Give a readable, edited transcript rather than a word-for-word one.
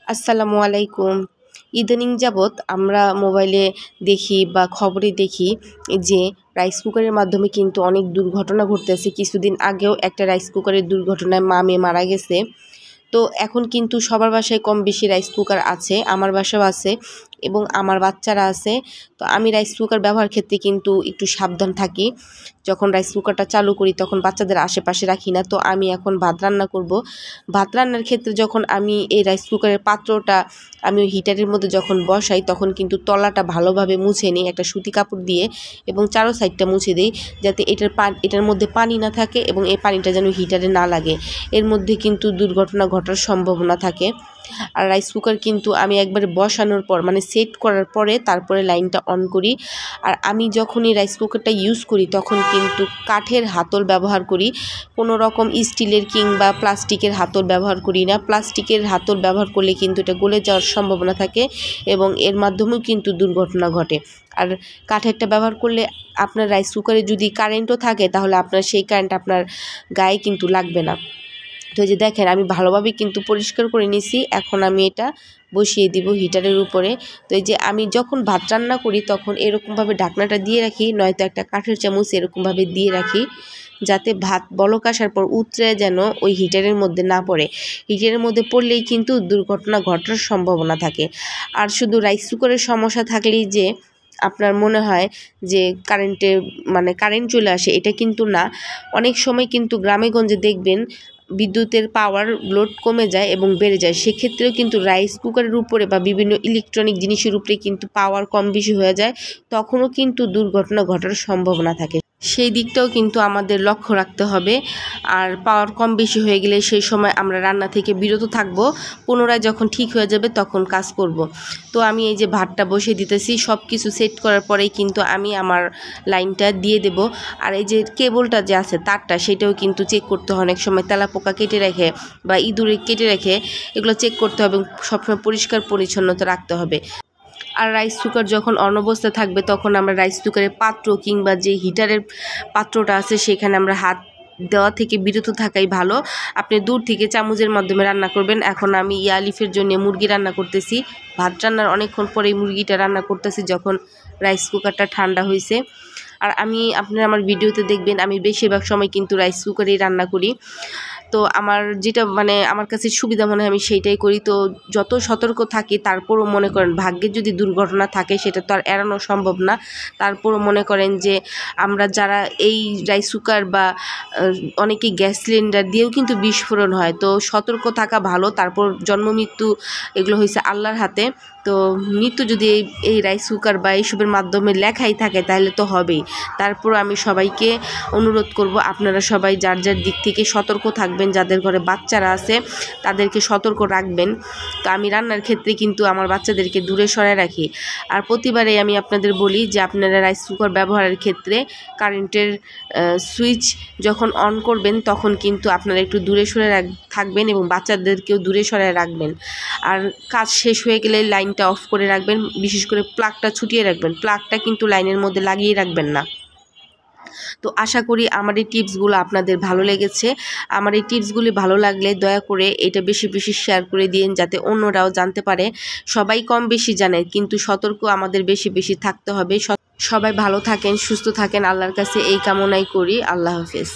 আসসালামু আলাইকুম। ইদানিং যাবৎ আমরা মোবাইলে দেখি বা খবরে দেখি যে রাইস কুকারের মাধ্যমে কিন্তু অনেক দুর্ঘটনা ঘটতেছে। কিছুদিন আগেও একটা রাইস কুকারের দুর্ঘটনায় মেয়ে মারা গেছে। তো এখন কিন্তু সবার বাসায় কম বেশি রাইস কুকার আছে, আমার বাসাও আছে এবং আমার বাচ্চারা আছে। তো আমি রাইস কুকার ব্যবহার ক্ষেত্রে কিন্তু একটু সাবধান থাকি। যখন রাইস কুকারটা চালু করি তখন বাচ্চাদের আশেপাশে রাখি না। তো আমি এখন ভাত রান্না করব। ভাত রান্নার ক্ষেত্রে যখন আমি এই রাইস কুকারের পাত্রটা আমি ওই হিটারের মধ্যে যখন বসাই তখন কিন্তু তলাটা ভালোভাবে মুছে নিই একটা সুতি কাপড় দিয়ে এবং চারো সাইডটা মুছে দিই, যাতে এটার মধ্যে পানি না থাকে এবং এই পানিটা যেন হিটারে না লাগে। এর মধ্যে কিন্তু দুর্ঘটনা ঘটার সম্ভাবনা থাকে। আর রাইস কুকার কিন্তু আমি একবারে বসানোর পর মানে সেট করার পরে তারপরে লাইনটা অন করি। আর আমি যখনই রাইস কুকারটা ইউজ করি তখন কিন্তু কাঠের হাতল ব্যবহার করি, কোনো রকম স্টিলের কিংবা প্লাস্টিকের হাতল ব্যবহার করি না। প্লাস্টিকের হাতল ব্যবহার করলে কিন্তু এটা গলে যাওয়ার সম্ভাবনা থাকে এবং এর মাধ্যমেও কিন্তু দুর্ঘটনা ঘটে। আর কাঠেরটা ব্যবহার করলে আপনার রাইস কুকারে যদি কারেন্টও থাকে তাহলে আপনার সেই কারেন্ট আপনার গায়ে কিন্তু লাগবে না। তো এই যে দেখেন আমি ভালোভাবে কিন্তু পরিষ্কার করে নিছি। এখন আমি এটা বসিয়ে দিব হিটারের উপরে। তো এই যে আমি যখন ভাত রান্না করি তখন এরকমভাবে ঢাকনাটা দিয়ে রাখি, নয়তো একটা কাঠের চামচ এরকমভাবে দিয়ে রাখি, যাতে ভাত বলক আসার পর উতরে যেন ওই হিটারের মধ্যে না পড়ে। হিটারের মধ্যে পড়লেই কিন্তু দুর্ঘটনা ঘটার সম্ভাবনা থাকে। আর শুধু রাইস কুকারের সমস্যা থাকলেই যে আপনার মনে হয় যে কারেন্ট চলে আসে, এটা কিন্তু না। অনেক সময় কিন্তু গ্রামে গঞ্জে দেখবেন বিদ্যুতের পাওয়ার লোড কমে যায় এবং বেড়ে যায়। সেক্ষেত্রেও কিন্তু রাইস কুকারের উপরে বা বিভিন্ন ইলেকট্রনিক জিনিসের উপরে কিন্তু পাওয়ার কম বেশি হয়ে যায়, তখনও কিন্তু দুর্ঘটনা ঘটার সম্ভাবনা থাকে। সেই দিকটাও কিন্তু আমাদের লক্ষ্য রাখতে হবে। আর পাওয়ার কম বেশি হয়ে গেলে সেই সময় আমরা রান্না থেকে বিরত থাকব, পুনরায় যখন ঠিক হয়ে যাবে তখন কাজ করব। তো আমি এই যে ভাতটা বসিয়ে দিতেছি, সব কিছু সেট করার পরেই কিন্তু আমি আমার লাইনটা দিয়ে দেব। আর এই যে কেবলটা যে আছে তারটা, সেটাও কিন্তু চেক করতে হয়। অনেক সময় তেলাপোকা কেটে রেখে বা ইঁদুরে কেটে রেখে এগুলো চেক করতে হবে, সবসময় পরিষ্কার পরিচ্ছন্নতা রাখতে হবে। আর রাইস কুকার যখন অনবস্থায় থাকবে তখন আমরা রাইস কুকারের পাত্র কিংবা যে হিটারের পাত্রটা আছে সেখানে আমরা হাত দেওয়া থেকে বিরত থাকাই ভালো। আপনি দূর থেকে চামচের মাধ্যমে রান্না করবেন। এখন আমি ইয়ালিফের জন্য মুরগি রান্না করতেছি। ভাত রান্নার অনেকক্ষণ পরে মুরগিটা রান্না করতেছি যখন রাইস কুকারটা ঠান্ডা হয়েছে। আর আপনারা আমার ভিডিওতে দেখবেন আমি বেশিরভাগ সময় কিন্তু রাইস কুকারেই রান্না করি। তো আমার যেটা আমার কাছে সুবিধা মনে হয় আমি সেইটাই করি। তো যত সতর্ক থাকি তারপরও মনে করেন ভাগ্যের যদি দুর্ঘটনা থাকে সেটা তো আর এড়ানো সম্ভব না। তারপরও মনে করেন যে আমরা যারা এই রাইস কুকার বা অনেকে গ্যাস সিলিন্ডার দিয়েও কিন্তু বিস্ফোরণ হয়। তো সতর্ক থাকা ভালো। তারপর জন্ম মৃত্যু এগুলো হয়েছে আল্লাহর হাতে। তো মৃত্যু যদি এই রাইস কুকার বা এইসবের মাধ্যমে লেখাই থাকে তাহলে তো হবেই। তারপর আমি সবাইকে অনুরোধ করব আপনারা সবাই যার যার দিক থেকে সতর্ক থাকবেন, যাদের ঘরে বাচ্চারা আছে তাদেরকে সতর্ক রাখবেন। তো আমি রান্নার ক্ষেত্রে কিন্তু আমার বাচ্চাদেরকে দূরে সরায় রাখি। আর প্রতিবারেই আমি আপনাদের বলি যে আপনারা রাইস কুকার ব্যবহারের ক্ষেত্রে কারেন্টের সুইচ যখন অন করবেন তখন কিন্তু আপনারা একটু দূরে সরে থাকবেন এবং বাচ্চাদেরকেও দূরে সরায় রাখবেন। আর কাজ শেষ হয়ে গেলে লাইনটা অফ করে রাখবেন, বিশেষ করে প্লাগটা ছুটিয়ে রাখবেন। প্লাগটা কিন্তু লাইনের মধ্যে লাগিয়ে রাখবেন না। তো আশা করি আমার এই টিপসগুলো আপনাদের ভালো লেগেছে। আমার এই টিপসগুলি ভালো লাগলে দয়া করে এটা বেশি বেশি শেয়ার করে দিন, যাতে অন্যরাও জানতে পারে। সবাই কম বেশি জানে, কিন্তু সতর্ক আমাদের বেশি বেশি থাকতে হবে। সবাই ভালো থাকেন, সুস্থ থাকেন, আল্লাহর কাছে এই কামনাই করি। আল্লাহ হাফেজ।